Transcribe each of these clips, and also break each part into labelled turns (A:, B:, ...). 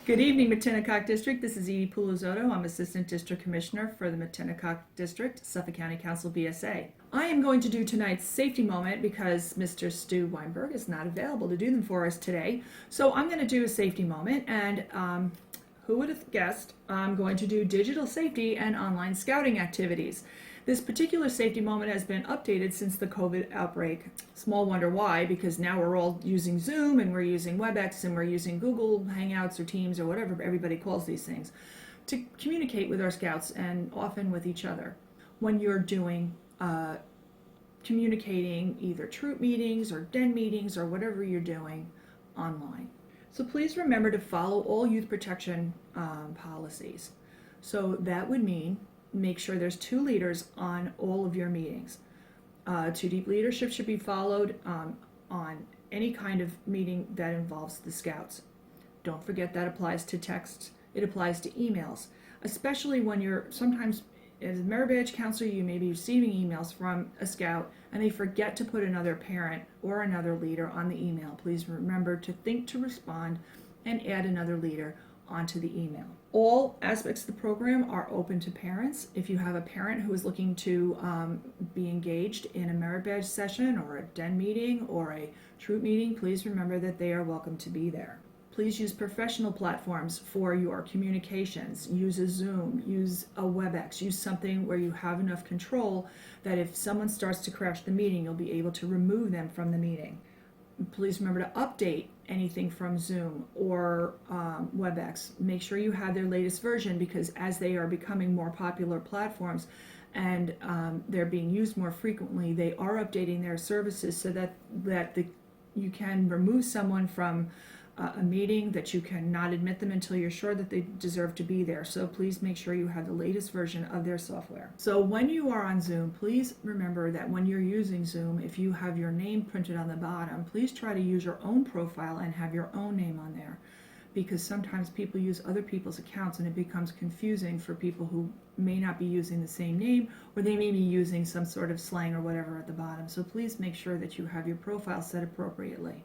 A: Good evening, Matinecock District. This is Edie Pulizotto. I'm Assistant District Commissioner for the Matinecock District, Suffolk County Council, BSA. I am going to do tonight's safety moment because Mr. Stu Weinberg is not available to do them for us today. So I'm going to do a safety moment, and who would have guessed I'm going to do digital safety and online scouting activities. This particular safety moment has been updated since the COVID outbreak. Small wonder why, because now we're all using Zoom and we're using WebEx and we're using Google Hangouts or Teams or whatever everybody calls these things to communicate with our scouts and often with each other. When you're doing communicating either troop meetings or den meetings or whatever you're doing online. So please remember to follow all youth protection policies. So that would mean make sure there's 2 leaders on all of your meetings. 2 deep leadership should be followed on any kind of meeting that involves the scouts. Don't forget that applies to text, it applies to emails, especially when you're sometimes as a merit badge counselor you may be receiving emails from a scout and they forget to put another parent or another leader on the email. Please remember to think to respond and add another leader onto the email. All aspects of the program are open to parents. If you have a parent who is looking to be engaged in a merit badge session or a den meeting or a troop meeting, please remember that they are welcome to be there. Please use professional platforms for your communications. Use a Zoom, use a WebEx, use something where you have enough control that if someone starts to crash the meeting, you'll be able to remove them from the meeting. Please remember to update anything from Zoom or WebEx. Make sure you have their latest version because as they are becoming more popular platforms and they're being used more frequently, they are updating their services so that you can remove someone from a meeting, that you cannot admit them until you're sure that they deserve to be there. So please make sure you have the latest version of their software. So when you are on Zoom, please remember that when you're using Zoom, if you have your name printed on the bottom, please try to use your own profile and have your own name on there, because sometimes people use other people's accounts and it becomes confusing for people who may not be using the same name, or they may be using some sort of slang or whatever at the bottom. So please make sure that you have your profile set appropriately.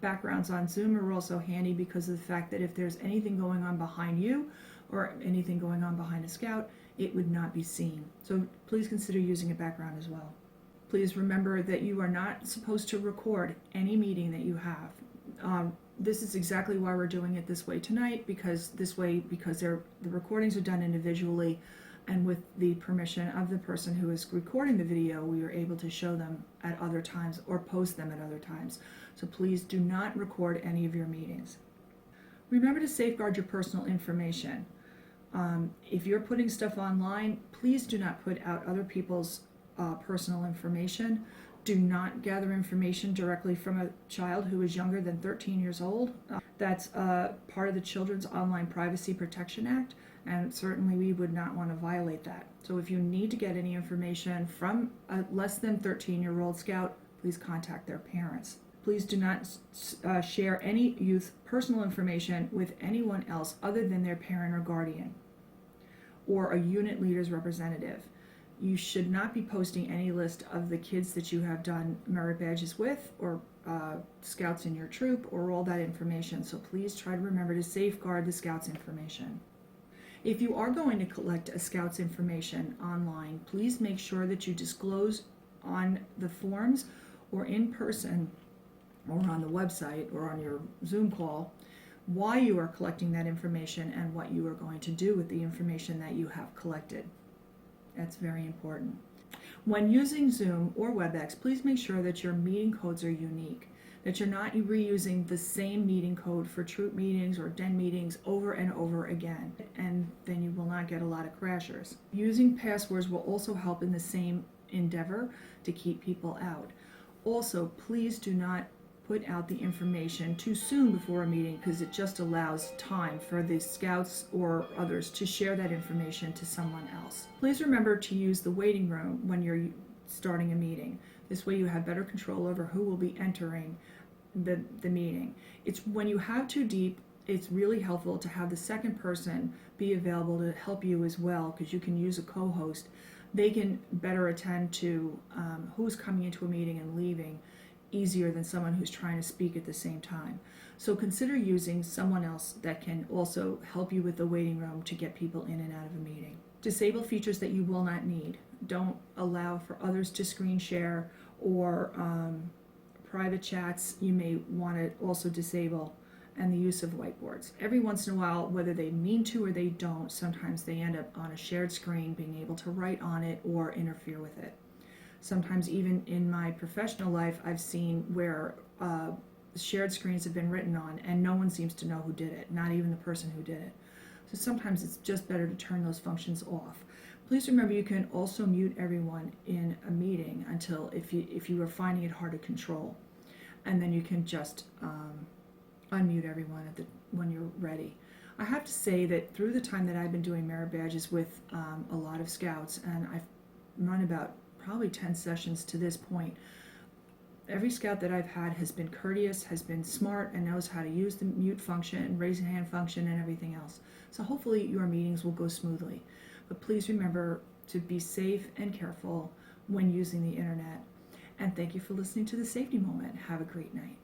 A: Backgrounds on Zoom are also handy because of the fact that if there's anything going on behind you or anything going on behind a scout, it would not be seen. So please consider using a background as well. Please remember that you are not supposed to record any meeting that you have. This is exactly why we're doing it this way tonight, because the recordings are done individually, and with the permission of the person who is recording the video, we are able to show them at other times or post them at other times. So please do not record any of your meetings. Remember to safeguard your personal information. If you're putting stuff online, please do not put out other people's personal information. Do not gather information directly from a child who is younger than 13 years old. That's part of the Children's Online Privacy Protection Act, and certainly we would not want to violate that. So if you need to get any information from a less than 13-year-old scout, please contact their parents. Please do not share any youth personal information with anyone else other than their parent or guardian or a unit leader's representative. You should not be posting any list of the kids that you have done merit badges with or scouts in your troop or all that information. So please try to remember to safeguard the scouts' information. If you are going to collect a scout's information online, please make sure that you disclose on the forms or in person or on the website or on your Zoom call why you are collecting that information and what you are going to do with the information that you have collected. That's very important. When using Zoom or WebEx, please make sure that your meeting codes are unique, that you're not reusing the same meeting code for troop meetings or den meetings over and over again, and then you will not get a lot of crashers. Using passwords will also help in the same endeavor to keep people out. Also, please do not put out the information too soon before a meeting, because it just allows time for the scouts or others to share that information to someone else. Please remember to use the waiting room when you're starting a meeting. This way you have better control over who will be entering the meeting. It's when you have too deep, it's really helpful to have the second person be available to help you as well, because you can use a co-host. They can better attend to who's coming into a meeting and leaving easier than someone who's trying to speak at the same time. So consider using someone else that can also help you with the waiting room to get people in and out of a meeting. Disable features that you will not need. Don't allow for others to screen share or private chats you may want to also disable, and the use of whiteboards. Every once in a while, whether they mean to or they don't, sometimes they end up on a shared screen, being able to write on it or interfere with it. Sometimes even in my professional life, I've seen where shared screens have been written on and no one seems to know who did it, not even the person who did it. So sometimes it's just better to turn those functions off. Please remember you can also mute everyone in a meeting until if you are finding it hard to control, and then you can just unmute everyone when you're ready. I have to say that through the time that I've been doing merit badges with a lot of scouts, and I've run about probably 10 sessions to this point, every scout that I've had has been courteous, has been smart, and knows how to use the mute function and raise hand function and everything else. So hopefully your meetings will go smoothly. But please remember to be safe and careful when using the internet. And thank you for listening to The Safety Moment. Have a great night.